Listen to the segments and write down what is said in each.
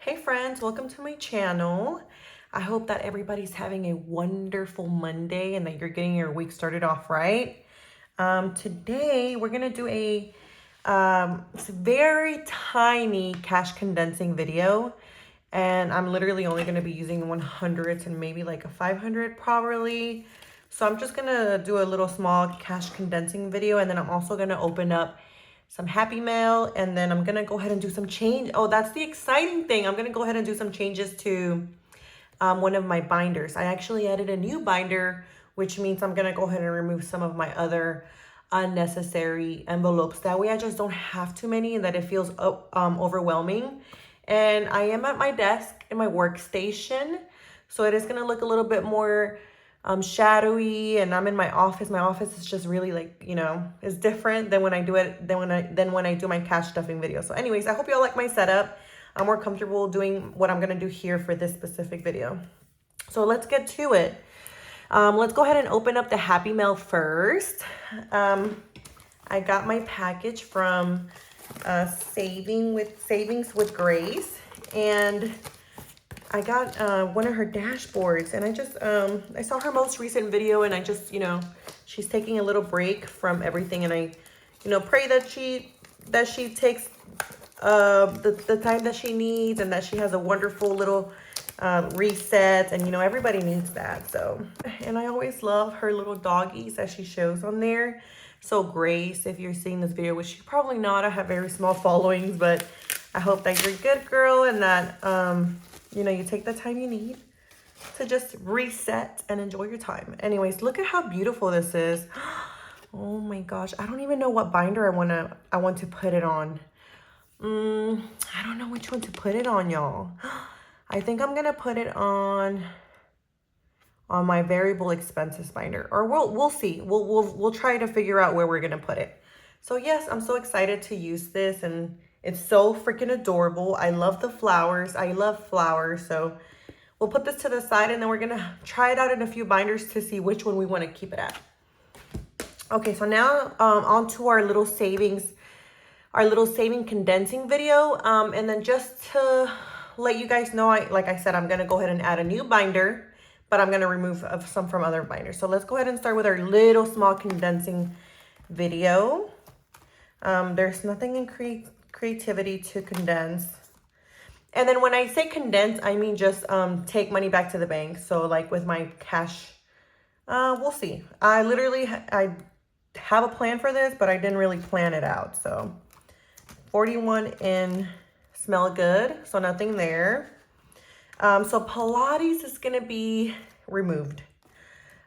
Hey friends, welcome to my channel. I hope that everybody's having a wonderful Monday and that you're getting your week started off right. Today we're gonna do it's a very tiny cash condensing video, and I'm literally only gonna be using 100s and maybe like a 500 probably. So I'm just gonna do a little small cash condensing video, and then I'm also gonna open up some Happy Mail, and then I'm gonna go ahead and do some change. Oh, that's the exciting thing. I'm gonna go ahead and do some changes to one of my binders. I actually added a new binder, which means I'm gonna go ahead and remove some of my other unnecessary envelopes. That way I just don't have too many and that it feels overwhelming. And I am at my desk in my workstation, so it is gonna look a little bit more shadowy, and I'm in my office. My office is just really like, it's different than when I do it than when I do my cash stuffing video. So anyways, I hope y'all like my setup. I'm more comfortable doing what I'm gonna do here for this specific video. So let's get to it. Let's go ahead and open up the Happy Mail first. I got my package from Savings with Grace, and I got one of her dashboards, and I saw her most recent video, and I just, she's taking a little break from everything, and I, pray that she takes the time that she needs, and that she has a wonderful little reset, and everybody needs that. So, and I always love her little doggies that she shows on there. So Grace, if you're seeing this video, which you're probably not, I have very small followings, but I hope that you're a good girl, and that you take the time you need to just reset and enjoy your time. Anyways, look at how beautiful this is. Oh my gosh, I don't even know what binder I want to put it on. I don't know which one to put it on, y'all. I think I'm gonna put it on my variable expenses binder, or we'll see. We'll try to figure out where we're gonna put it. So yes, I'm so excited to use this, and it's so freaking adorable. I love the flowers. I love flowers. So we'll put this to the side, and then we're gonna try it out in a few binders to see which one we want to keep it at. Okay, so now on to our little saving condensing video. And then just to let you guys know, like I said, I'm gonna go ahead and add a new binder, but I'm gonna remove some from other binders. So let's go ahead and start with our little small condensing video. There's nothing in creativity to condense. And then when I say condense, I mean just take money back to the bank. So like with my cash, we'll see. I have a plan for this, but I didn't really plan it out. So 41 in smell good, so nothing there. So Pilates is gonna be removed.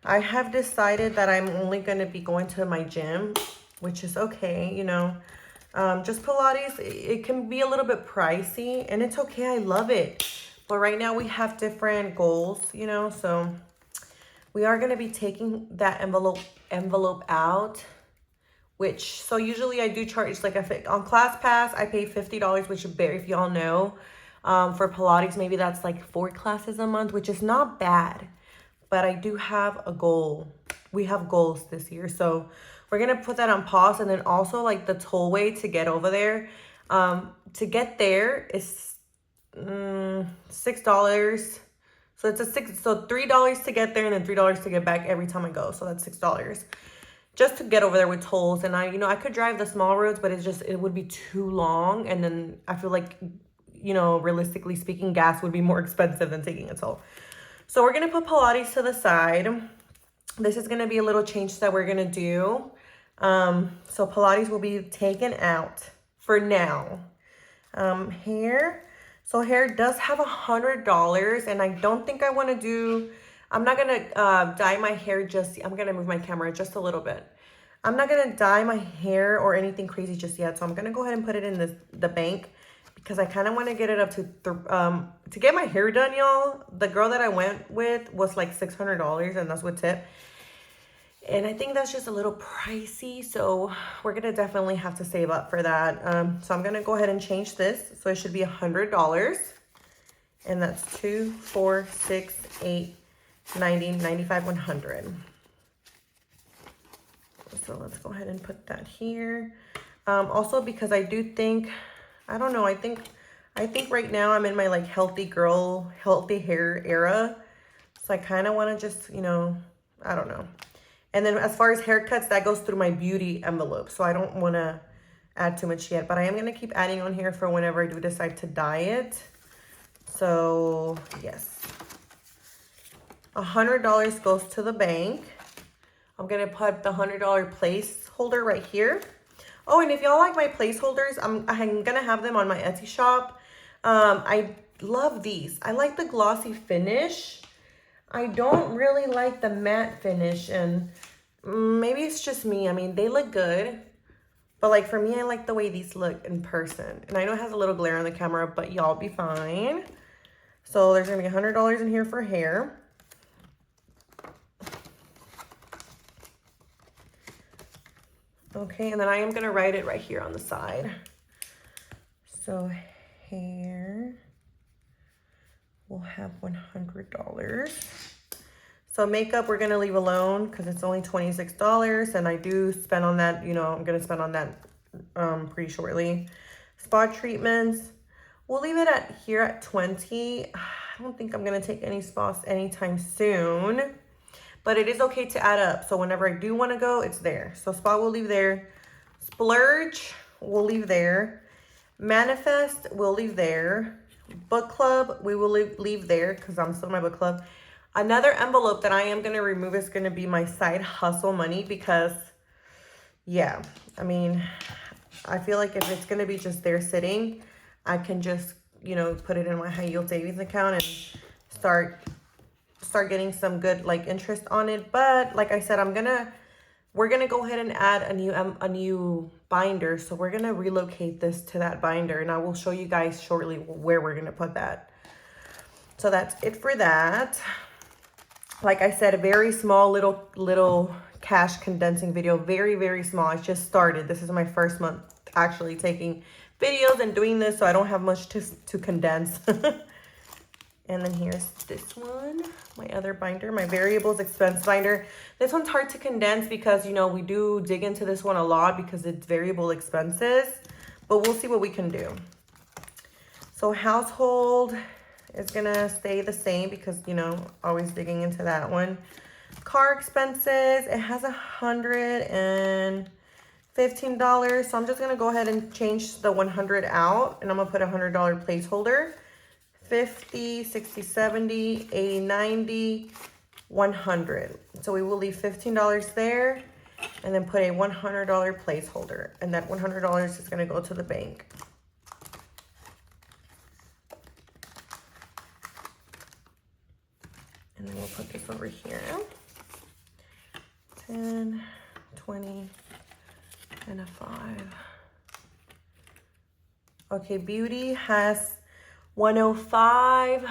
I have decided that I'm only gonna be going to my gym, which is okay, just Pilates, it can be a little bit pricey, and it's okay. I love it. But right now we have different goals, so we are going to be taking that envelope out, so usually I do charge, like on ClassPass, I pay $50, which if y'all know, for Pilates, maybe that's like 4 classes a month, which is not bad. But I do have a goal. We have goals this year, so we're gonna put that on pause. And then also like the tollway to get over there, to get there is $6. So it's $3 to get there, and then $3 to get back every time I go. So that's $6 just to get over there with tolls. And I could drive the small roads, but it would be too long, and then I feel like, realistically speaking, gas would be more expensive than taking a toll. So we're gonna put Pilates to the side. This is gonna be a little change that we're gonna do. So Pilates will be taken out for now. Hair. So hair does have $100, and I don't think I wanna I'm not gonna dye my hair I'm gonna move my camera just a little bit. I'm not gonna dye my hair or anything crazy just yet. So I'm gonna go ahead and put it in the bank, because I kind of want to get it up to get my hair done, y'all. The girl that I went with was like $600, and that's with tip. And I think that's just a little pricey, so we're gonna definitely have to save up for that. So I'm gonna go ahead and change this. So it should be $100, and that's 2, 4, 6, 8, 90, 95, 100. So let's go ahead and put that here. Also, because I do think, I don't know, I think I think right now I'm in my like healthy girl, healthy hair era. So I kind of want to just, you know, I don't know. And then as far as haircuts, that goes through my beauty envelope. So I don't want to add too much yet. But I am going to keep adding on here for whenever I do decide to dye it. So, yes. $100 goes to the bank. I'm going to put the $100 placeholder right here. Oh, and if y'all like my placeholders, I'm going to have them on my Etsy shop. I love these. I like the glossy finish. I don't really like the matte finish, and maybe it's just me. I mean, they look good, but like for me, I like the way these look in person. And I know it has a little glare on the camera, but y'all be fine. So there's gonna be $100 in here for hair. Okay, and then I am gonna write it right here on the side. So hair will have $100. So makeup we're gonna leave alone because it's only $26, and I do spend on that, you know, I'm gonna spend on that pretty shortly. Spa treatments, we'll leave it at here at 20. I don't think I'm gonna take any spas anytime soon, but it is okay to add up. So whenever I do wanna go, it's there. So spa we'll leave there. Splurge, we'll leave there. Manifest, we'll leave there. Book club, we will leave there because I'm still in my book club. Another envelope that I am going to remove is going to be my side hustle money because, yeah, I mean, I feel like if it's going to be just there sitting, I can just, you know, put it in my high yield savings account and start getting some good like interest on it. But like I said, we're going to go ahead and add a new binder. So we're going to relocate this to that binder, and I will show you guys shortly where we're going to put that. So that's it for that. Like I said, a very small little cash condensing video. Very, very small. I just started. This is my first month actually taking videos and doing this, so I don't have much to condense. And then here's this one, my other binder, my variables expense binder. This one's hard to condense because, you know, we do dig into this one a lot because it's variable expenses, but we'll see what we can do. So household is gonna stay the same because, you know, always digging into that one. Car expenses, it has $115, so I'm just gonna go ahead and change the 100 out, and I'm gonna put a $100 placeholder. 50, 60, 70, 80, 90, 100. So we will leave $15 there and then put a $100 placeholder, and that $100 is gonna go to the bank. And then we'll put this over here. 10, 20, and a 5. Okay, beauty has 105.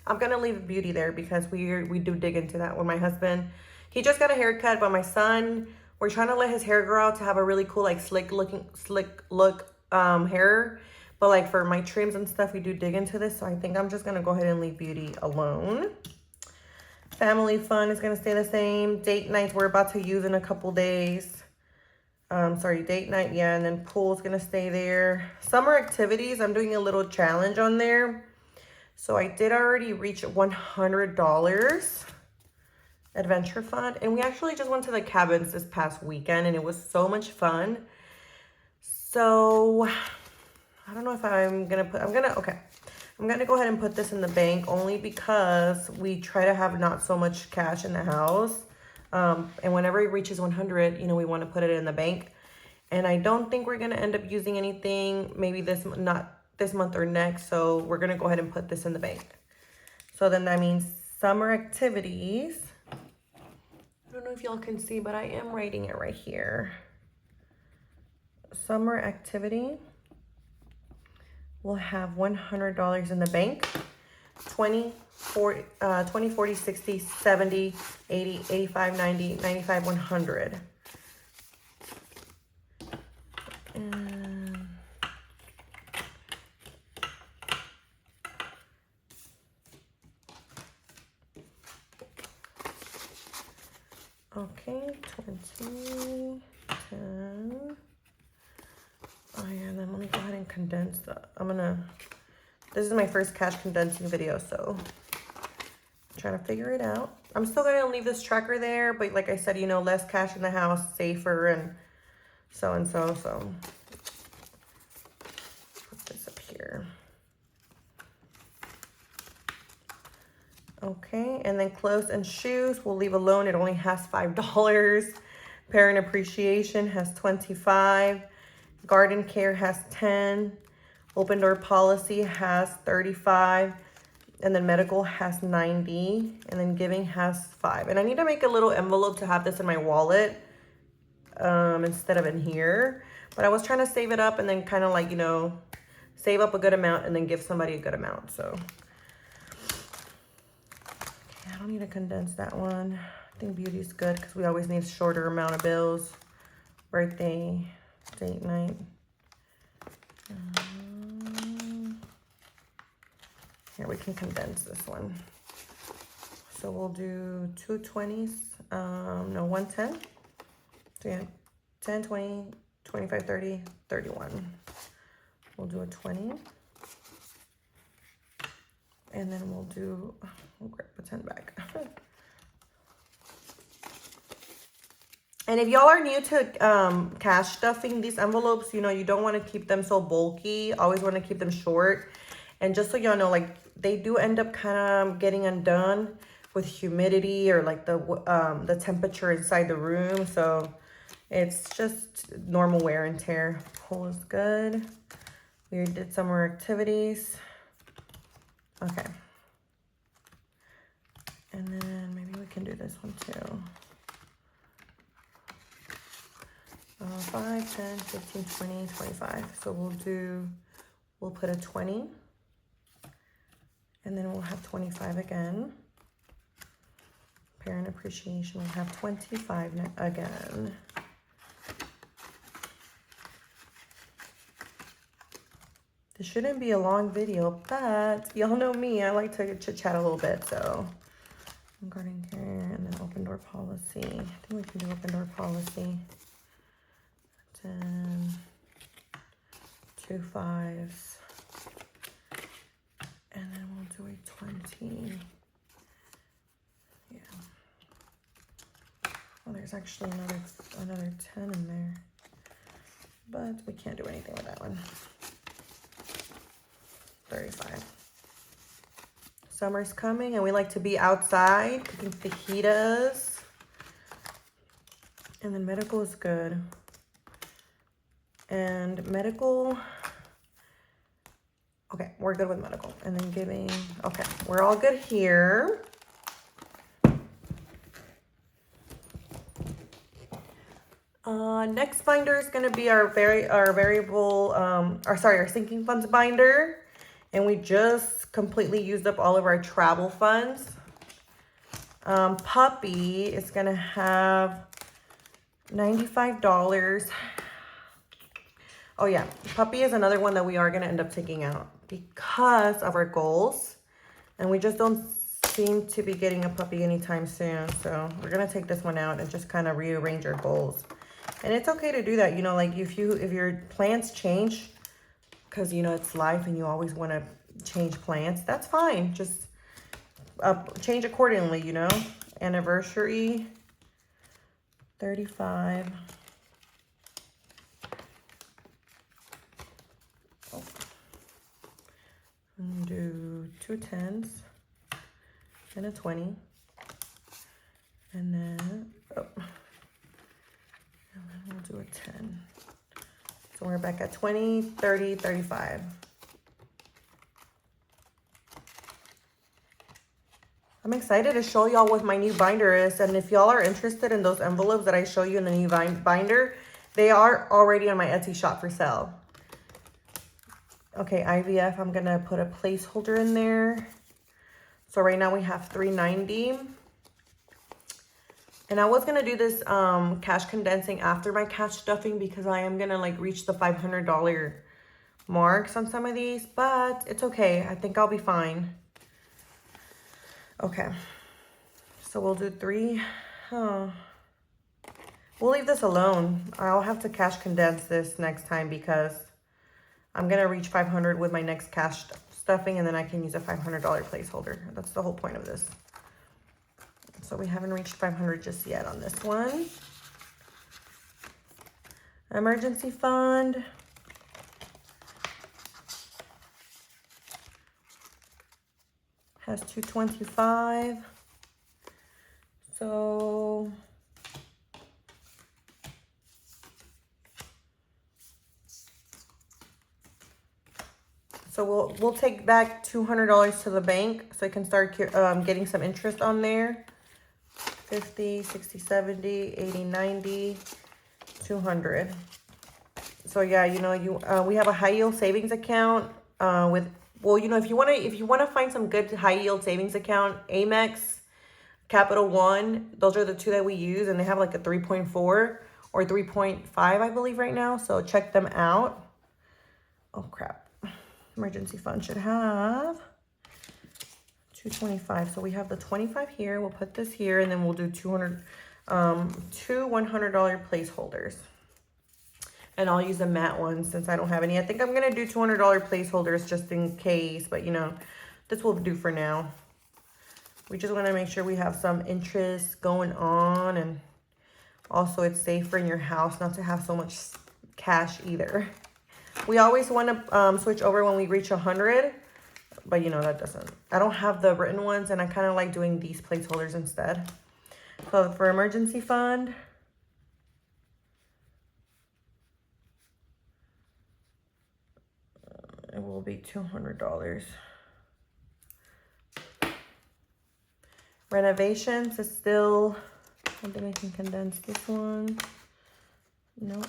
I'm gonna leave beauty there because we do dig into that with my husband. He just got a haircut, but my son, we're trying to let his hair grow out to have a really cool, like slick look hair. But like for my trims and stuff, we do dig into this. So I think I'm just gonna go ahead and leave beauty alone. Family fun is gonna stay the same. Date nights we're about to use in a couple days. Sorry, date night, yeah, and then pool is gonna stay there. Summer activities, I'm doing a little challenge on there. So I did already reach $100 adventure fund, and we actually just went to the cabins this past weekend, and it was so much fun. So I don't know if I'm gonna go ahead and put this in the bank only because we try to have not so much cash in the house. And whenever it reaches 100, you know, we want to put it in the bank. And I don't think we're going to end up using anything, maybe not this month or next. So we're going to go ahead and put this in the bank. So then that means summer activities. I don't know if y'all can see, but I am writing it right here. Summer activity will have $100 in the bank. 20, 40, 60, 70, 80, 85, 90, 95, 100. Okay, 20, 10. Oh yeah, then let me go ahead and condense that. I'm gonna This is my first cash condensing video, so I'm trying to figure it out. I'm still gonna leave this tracker there, but like I said, you know, less cash in the house, safer and so. Put this up here. Okay, and then clothes and shoes we'll leave alone. It only has $5. Parent appreciation has 25. Garden care has 10. Open door policy has 35. And then medical has 90. And then giving has 5. And I need to make a little envelope to have this in my wallet instead of in here. But I was trying to save it up and then kind of like, you know, save up a good amount and then give somebody a good amount. So okay, I don't need to condense that one. I think beauty's good because we always need a shorter amount of bills. Birthday, date night. Here, we can condense this one. So we'll do 2 20s, no, 110. So yeah, 10, 20, 25, 30, 31. We'll do a 20. And then we'll grab a 10 back. And if y'all are new to cash stuffing these envelopes, you know, you don't want to keep them so bulky. Always want to keep them short. And just so y'all know, like, they do end up kind of getting undone with humidity or like the temperature inside the room. So it's just normal wear and tear. Pull is good. We did summer activities. Okay. And then maybe we can do this one too. 5, 10, 15, 20, 25. So we'll put a 20. And then we'll have 25 again. Parent appreciation, we'll have 25 again. This shouldn't be a long video, but y'all know me, I like to chit chat a little bit, so. Garden care and then open door policy. I think we can do open door policy. 10, 2 5s. And then we'll do a 20. Yeah. Well, there's actually another 10 in there. But we can't do anything with that one. 35. Summer's coming and we like to be outside cooking fajitas. And then medical is good. And medical, okay, we're good with medical. And then giving, okay, we're all good here. Next binder is going to be our variable, our sinking funds binder. And we just completely used up all of our travel funds. Puppy is going to have $95. Oh yeah, puppy is another one that we are going to end up taking out because of our goals. And we just don't seem to be getting a puppy anytime soon. So we're going to take this one out and just kind of rearrange our goals. And it's okay to do that. You know, like if your plans change, because, you know, it's life and you always want to change plans, that's fine. Just change accordingly, you know. Anniversary, 35. Oh. And do 2 10s and a 20. And then, we'll do a 10. So we're back at 20, 30, 35. I'm excited to show y'all what my new binder is. And if y'all are interested in those envelopes that I show you in the new binder, they are already on my Etsy shop for sale. Okay, IVF, I'm gonna put a placeholder in there. So right now we have $390. And I was gonna do this cash condensing after my cash stuffing because I am gonna like reach the $500 marks on some of these, but it's okay. I think I'll be fine. Okay, so we'll do 3. We'll leave this alone. I'll have to cash condense this next time because I'm gonna reach 500 with my next cash stuffing, and then I can use a $500 placeholder. That's the whole point of this. So we haven't reached 500 just yet on this one. Emergency fund. Has 225. So we'll take back $200 to the bank so I can start getting some interest on there. 50, 60, 70, 80, 90, 200. So yeah, you know, we have a high yield savings account with, well, you know, if you want to find some good high yield savings account, Amex, Capital One, those are the two that we use, and they have like a 3.4 or 3.5, I believe, right now. So check them out. Oh crap. Emergency fund should have 225. So we have the 25 here. We'll put this here, and then we'll do 200, two $100 placeholders. And I'll use the matte ones since I don't have any. I think I'm going to do $200 placeholders just in case, but you know, this will do for now. We just want to make sure we have some interest going on, and also it's safer in your house not to have so much cash either. We always want to switch over when we reach 100, but you know, that doesn't, I don't have the written ones, and I kind of like doing these placeholders instead. So for emergency fund, it will be $200. Renovations is still, I think I can condense this one. Nope.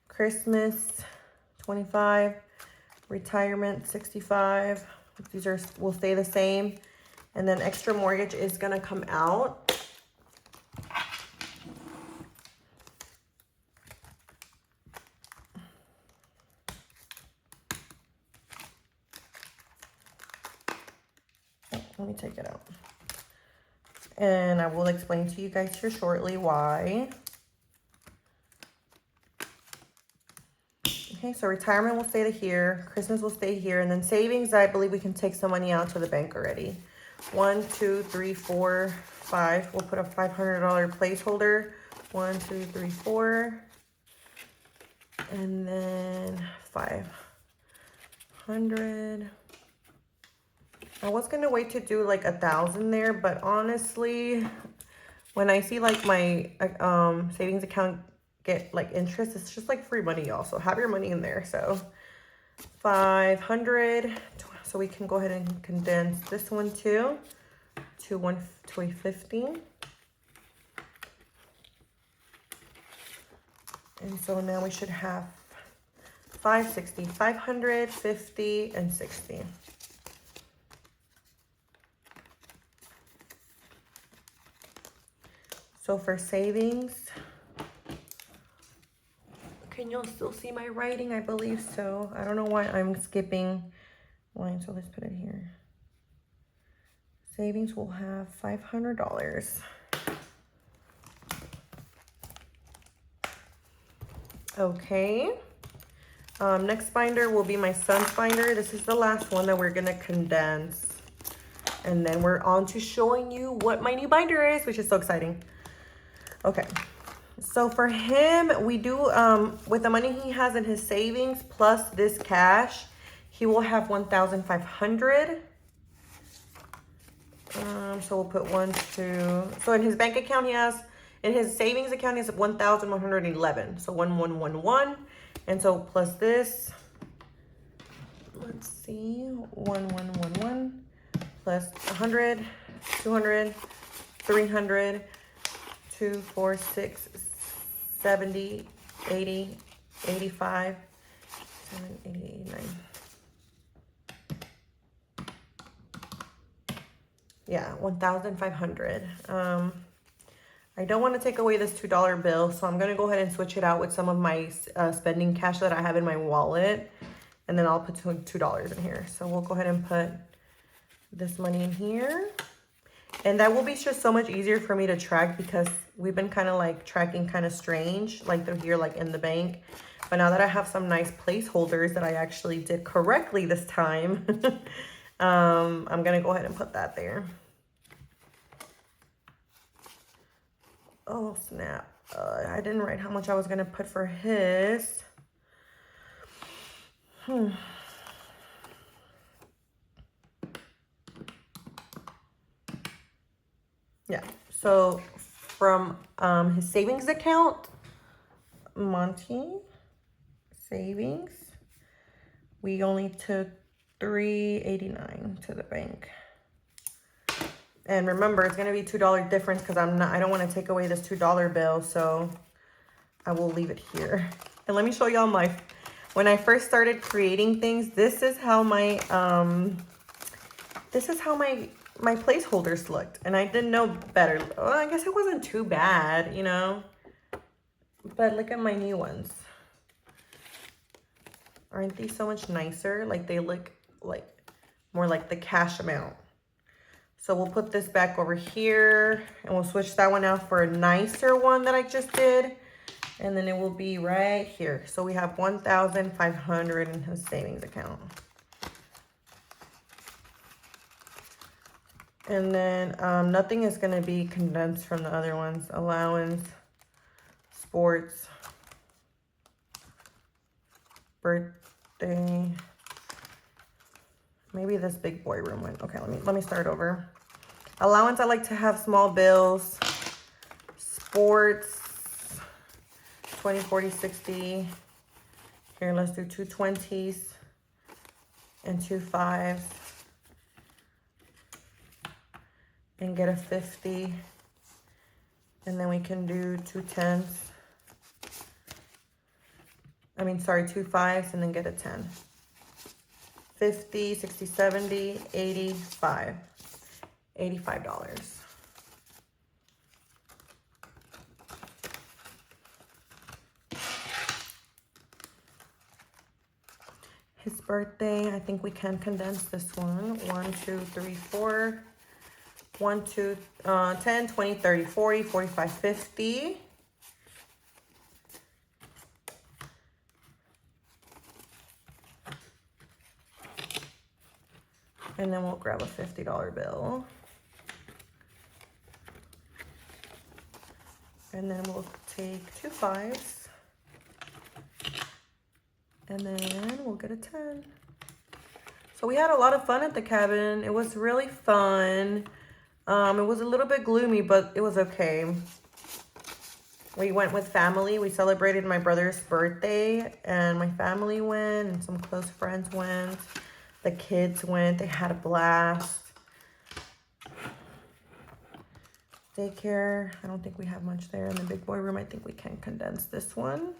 Christmas, 25. Retirement, 65. These will stay the same. And then extra mortgage is gonna come out. Let me take it out. And I will explain to you guys here shortly why. Okay, so retirement will stay to here. Christmas will stay here. And then savings, I believe we can take some money out to the bank already. 1, 2, 3, 4, 5. We'll put a $500 placeholder. 1, 2, 3, 4. And then 500. I was going to wait to do like 1,000 there, but honestly, when I see like my savings account get like interest, it's just like free money, y'all. So have your money in there. So 500. So we can go ahead and condense this one too to 150. And so now we should have 560, 500, 50, and 60. So for savings, can y'all still see my writing? I believe so. I don't know why I'm skipping line, so let's put it here. Savings will have $500. Okay. Next binder will be my son's binder. This is the last one that we're gonna condense. And then we're on to showing you what my new binder is, which is so exciting. Okay, so for him, we do, with the money he has in his savings plus this cash, he will have 1,500. So we'll put 1, 2. So in his bank account, in his savings account, he has 1,111. So 1111. And so plus this, let's see, 1111 plus 100, 200, 300. 2, 4, 6, 70, 80, 85, 70, 80, 89. Yeah, 1,500. I don't want to take away this $2 bill, so I'm going to go ahead and switch it out with some of my spending cash that I have in my wallet. And then I'll put $2 in here. So we'll go ahead and put this money in here. And that will be just so much easier for me to track because we've been kind of like tracking kind of strange, like they're here like in the bank. But now that I have some nice placeholders that I actually did correctly this time, I'm gonna go ahead and put that there. Oh snap, I didn't write how much I was gonna put for his. Yeah, so from his savings account, Monty savings, we only took $3.89 to the bank. And remember, it's gonna be $2 difference because I don't want to take away this $2 bill, so I will leave it here. And let me show y'all when I first started creating things, this is how my my placeholders looked, and I didn't know better. Well, I guess it wasn't too bad, you know, but look at my new ones. Aren't these so much nicer? Like they look like more like the cash amount. So we'll put this back over here and we'll switch that one out for a nicer one that I just did. And then it will be right here. So we have 1,500 in his savings account. And then nothing is going to be condensed from the other ones. Allowance, sports, birthday. Maybe this big boy room one. Okay, let me start over. Allowance, I like to have small bills. Sports, 20, 40, 60. Here, let's do 2 20s and 2 5s. And get a 50. And then we can do 2 10s. I mean, sorry, 2 5s and then get a 10. 50, 60, 70, 85. $85. His birthday, I think we can condense this one. 1, 2, 3, 4. 1, 2, 10, 20, 30, 40, 45, 50. And then we'll grab a $50 bill. And then we'll take 2 5s. And then we'll get a 10. So we had a lot of fun at the cabin. It was really fun. It was a little bit gloomy, but it was okay. We went with family. We celebrated my brother's birthday, and my family went, and some close friends went. The kids went. They had a blast. Daycare, I don't think we have much there. In the big boy room, I think we can condense this one.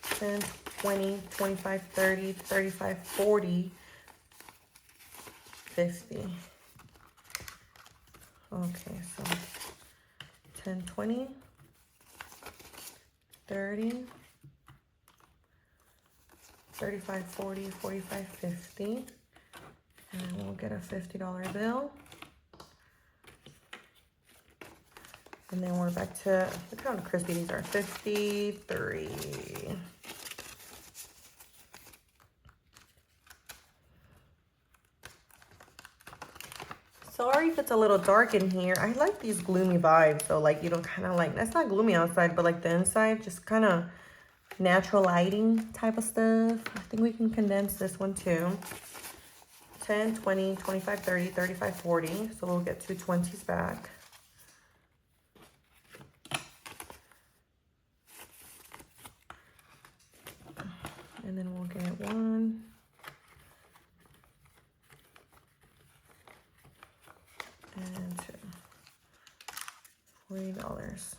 10, 20, 25, 30, 35, 40, 50. Okay, so 10, 20, 30, 35, 40, 45, 50. And we'll get a $50 bill. And then we're back to, look how crispy these are, 53. Sorry if it's a little dark in here. I like these gloomy vibes. So like, you know, kind of like, that's not gloomy outside, but like the inside, just kind of natural lighting type of stuff. I think we can condense this one too. 10, 20, 25, 30, 35, 40. So we'll get 2 20s back. And then we'll get 1. And 2. $40.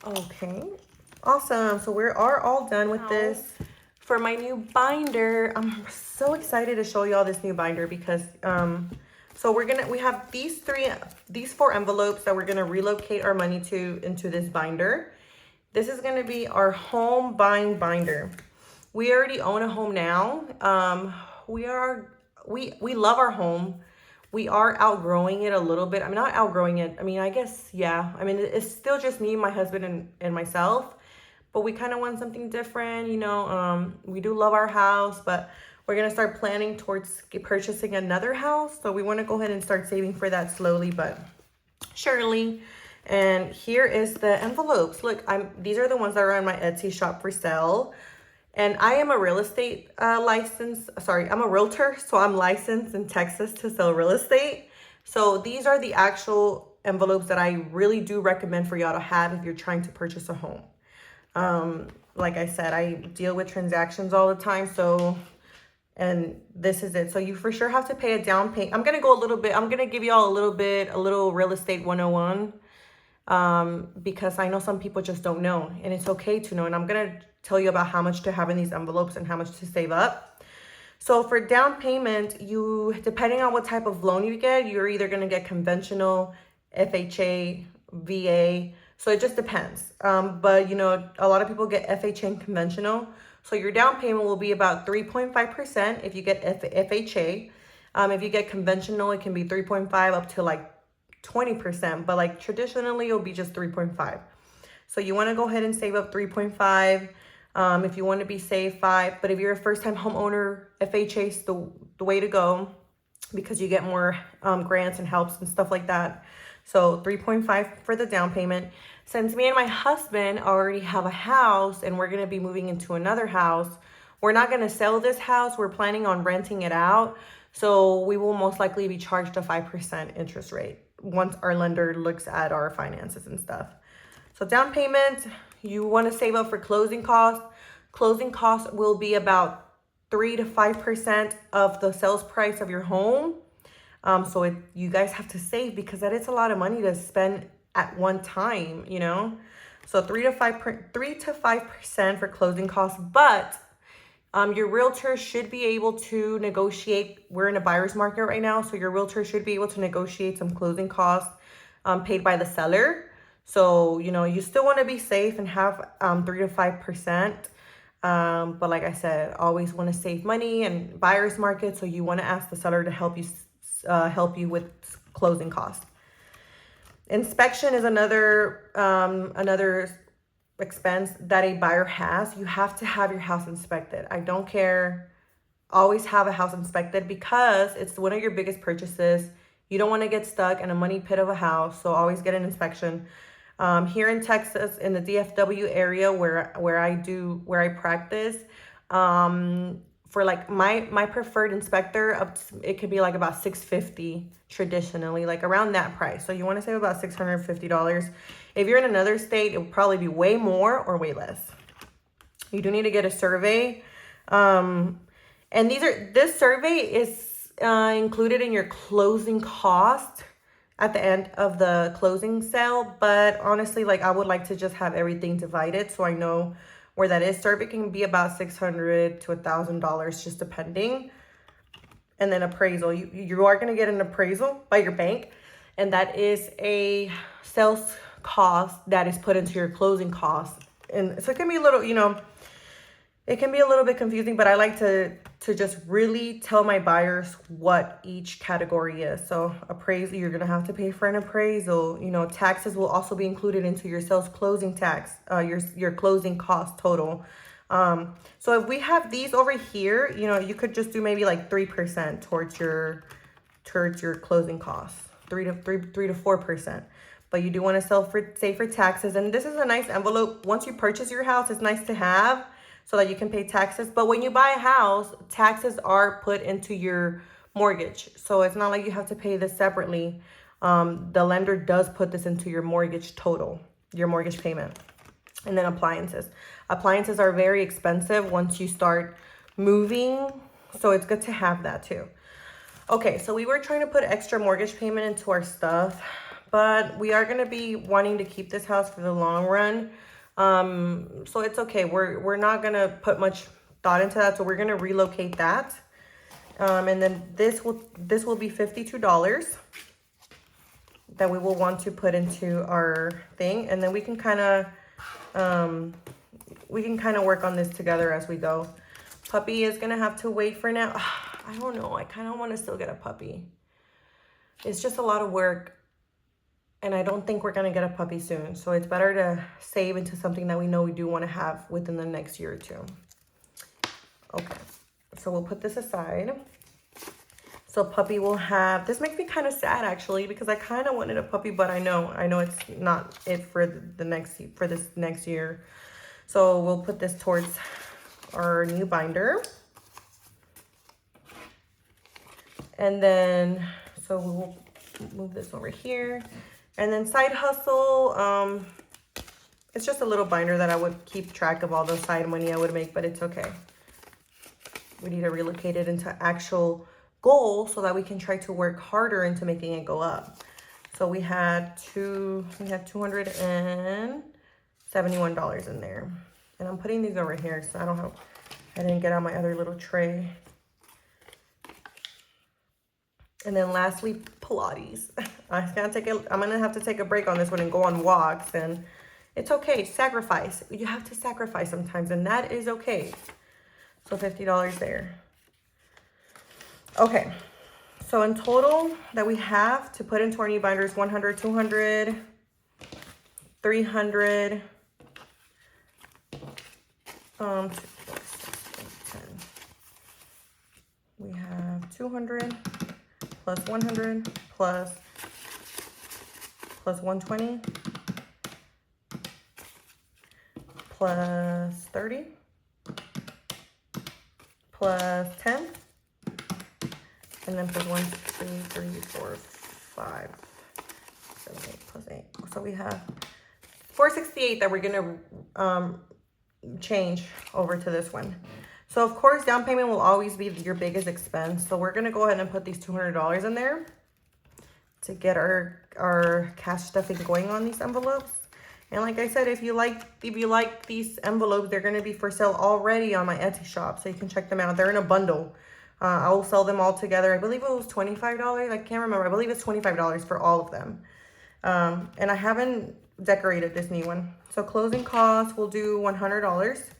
Okay, awesome. So we are all done with this. For my new binder, I'm so excited to show you all this new binder because so we have these 4 envelopes that we're gonna relocate our money into this binder. This is gonna be our home buying binder. We already own a home now. We love our home. We are outgrowing it a little bit. I mean, not outgrowing it. I mean, I guess, yeah. I mean, it's still just me, my husband, and myself. But we kind of want something different, you know. We do love our house, but we're going to start planning towards purchasing another house. So we want to go ahead and start saving for that slowly, but surely. And here is the envelopes. Look, these are the ones that are on my Etsy shop for sale. And I am a real estate I'm a realtor, so I'm licensed in Texas to sell real estate. So these are the actual envelopes that I really do recommend for y'all to have if you're trying to purchase a home. Like I said, I deal with transactions all the time, so, and this is it. So you for sure have to pay a down payment. I'm gonna give y'all a little real estate 101. Because I know some people just don't know, and it's okay to know. And I'm going to tell you about how much to have in these envelopes and how much to save up. So for down payment, depending on what type of loan you get, you're either going to get conventional, FHA, VA. So it just depends. But you know, a lot of people get FHA and conventional. So your down payment will be about 3.5% if you get FHA. If you get conventional, it can be 3.5 up to like 20%, but like traditionally it'll be just 3.5. So you want to go ahead and save up 3.5. If you want to be safe, 5. But if you're a first-time homeowner, FHA is the way to go because you get more grants and helps and stuff like that. So 3.5 for the down payment. Since me and my husband already have a house and we're going to be moving into another house, we're not going to sell this house. We're planning on renting it out. So we will most likely be charged a 5% interest rate once our lender looks at our finances and stuff. So down payment, you want to save up for closing costs. Closing costs will be about 3 to 5% of the sales price of your home. So you guys have to save because that is a lot of money to spend at one time, you know. So 3 to 5% for closing costs, but your realtor should be able to negotiate. We're in a buyer's market right now, so your realtor should be able to negotiate some closing costs paid by the seller. So, you know, you still want to be safe and have 3 to 5%. But like I said, always want to save money and buyer's market, so you want to ask the seller to help you with closing costs. Inspection is another expense that a buyer has. You have to have your house inspected. I don't care. Always have a house inspected because it's one of your biggest purchases. You don't want to get stuck in a money pit of a house, so always get an inspection. Here in Texas, in the DFW area where I practice, for like my preferred inspector, it could be like about $650 traditionally, like around that price. So you want to save about $650. If you're in another state, it will probably be way more or way less. You do need to get a survey. And this survey is included in your closing cost at the end of the closing sale. But honestly, like I would like to just have everything divided so I know where that is. Survey can be about $600 to $1,000, just depending. And then appraisal, you are going to get an appraisal by your bank, and that is a sales cost that is put into your closing costs. And so it can be a little, you know, it can be a little bit confusing, but I like to just really tell my buyers what each category is. So appraisal, you're going to have to pay for an appraisal. You know, taxes will also be included into your sales closing tax, your closing cost total. So if we have these over here, you know, you could just do maybe like 3% towards your closing costs, 3 to 4%. But you do want to save for taxes. And this is a nice envelope. Once you purchase your house, it's nice to have so that you can pay taxes. But when you buy a house, taxes are put into your mortgage. So it's not like you have to pay this separately. The lender does put this into your mortgage total, your mortgage payment. And then appliances. Appliances are very expensive once you start moving. So it's good to have that too. Okay, so we were trying to put extra mortgage payment into our stuff, but we are going to be wanting to keep this house for the long run. So it's okay. We're not going to put much thought into that. So we're going to relocate that. And then this will be $52 that we will want to put into our thing. And then we can kind of we can kind of work on this together as we go. Puppy is gonna have to wait for now. I don't know, I kind of want to still get a puppy. It's just a lot of work, and I don't think we're gonna get a puppy soon. So it's better to save into something that we know we do want to have within the next year or two. Okay, so we'll put this aside. So puppy will have, this makes me kind of sad actually, because I kind of wanted a puppy, but I know it's not it for this next year. So we'll put this towards our new binder. And then, so we'll move this over here. And then side hustle, it's just a little binder that I would keep track of all the side money I would make, but it's okay. We need to relocate it into actual goal so that we can try to work harder into making it go up. So we had $271 in there. And I'm putting these over here so I didn't get out my other little tray. And then lastly, Pilates. I'm gonna have to take a break on this one and go on walks, and it's okay, sacrifice. You have to sacrifice sometimes, and that is okay. So $50 there. Okay, so in total that we have to put into our new binder is 100, 200, 300, 10. We have 200 plus 100 plus 120 plus 30 plus 10. And then plus 1, 2, 3, 4, 5, 7, 8 plus 8. So we have 468 that we're gonna change over to this one. So of course, down payment will always be your biggest expense. So we're gonna go ahead and put these $200 in there to get our cash stuffing going on these envelopes. And like I said, if you like these envelopes, they're gonna be for sale already on my Etsy shop, so you can check them out. They're in a bundle. I will sell them all together. I believe it was $25. I can't remember. I believe it's $25 for all of them. And I haven't decorated this new one. So closing costs, we'll do $100.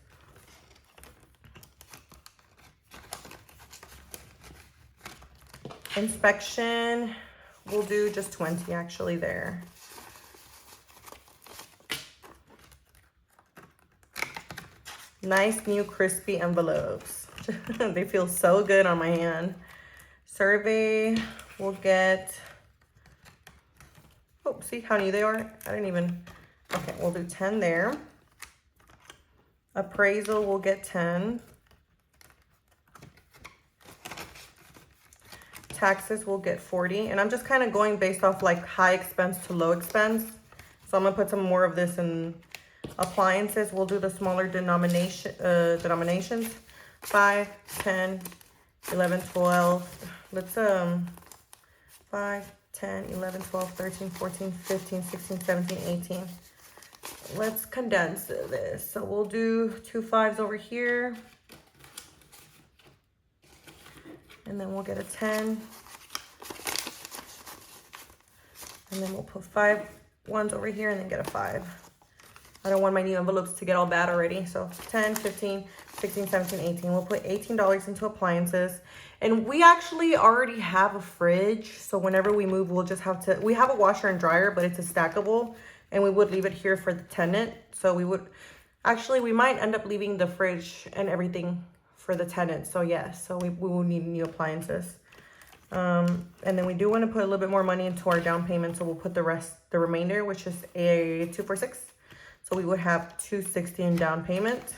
Inspection, we'll do just 20 actually there. Nice new crispy envelopes. They feel so good on my hand. Survey, we'll get, oh, see how new they are? I didn't even, okay, we'll do 10 there. Appraisal, we'll get 10. Taxes, we'll get 40. And I'm just kind of going based off like high expense to low expense. So I'm gonna put some more of this in appliances. We'll do the smaller denominations. 5, 10, 11, 12. Let's 5, 10, 11, 12, 13, 14, 15, 16, 17, 18. Let's condense this. So we'll do 2 5s over here. And then we'll get a 10. And then we'll put 5 1s over here and then get a 5. I don't want my new envelopes to get all bad already. So 10, 15, 16, 17, 18. We'll put $18 into appliances. And we actually already have a fridge. So whenever we move, we'll just have to, we have a washer and dryer, but it's a stackable. And we would leave it here for the tenant. So we would, actually, we might end up leaving the fridge and everything for the tenant. So yes, so we will need new appliances. And then we do want to put a little bit more money into our down payment. So we'll put the remainder, which is a 246. So we would have 260 in down payment.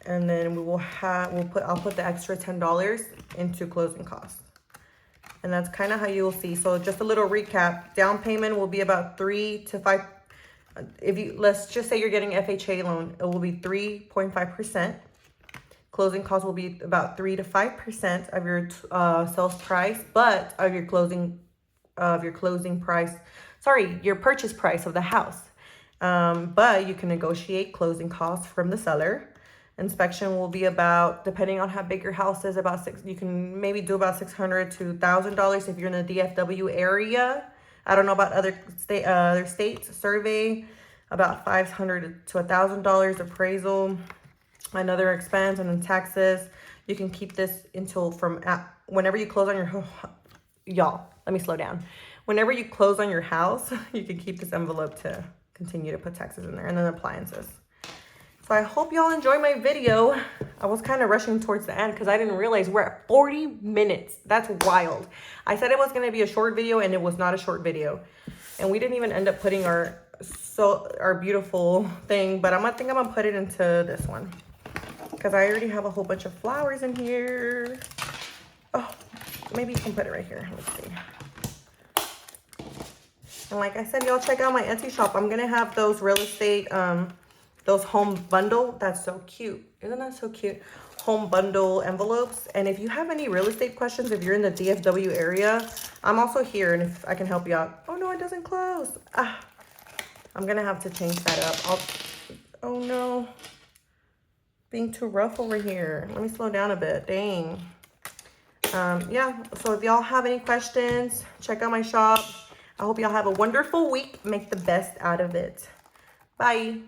And then I'll put the extra $10 into closing costs. And that's kind of how you will see. So just a little recap, down payment will be about 3 to 5. Let's just say you're getting FHA loan, it will be 3.5%. Closing costs will be about 3 to 5% of your sales price, but of your closing price, your purchase price of the house. But you can negotiate closing costs from the seller. Inspection will be about, depending on how big your house is, you can maybe do about $600 to $1,000 if you're in the DFW area. I don't know about other states. Survey, about $500 to $1,000 appraisal, another expense, and then taxes. You can keep this until whenever you close on your y'all, let me slow down. Whenever you close on your house, you can keep this envelope to continue to put taxes in there, and then appliances. So I hope y'all enjoy my video. I was kind of rushing towards the end because I didn't realize we're at 40 minutes. That's wild. I said it was going to be a short video, and it was not a short video. And we didn't even end up putting our beautiful thing, but I think I'm going to put it into this one because I already have a whole bunch of flowers in here. Oh, maybe you can put it right here. Let's see. And like I said, y'all check out my Etsy shop. I'm going to have those real estate, those home bundle. That's so cute. Isn't that so cute? Home bundle envelopes. And if you have any real estate questions, if you're in the DFW area, I'm also here, and if I can help you out. Oh no, it doesn't close. I'm gonna have to change that up. Oh no, being too rough over here. Let me slow down a bit. Dang. Yeah, so if y'all have any questions, check out my shop. I hope y'all have a wonderful week. Make the best out of it. Bye.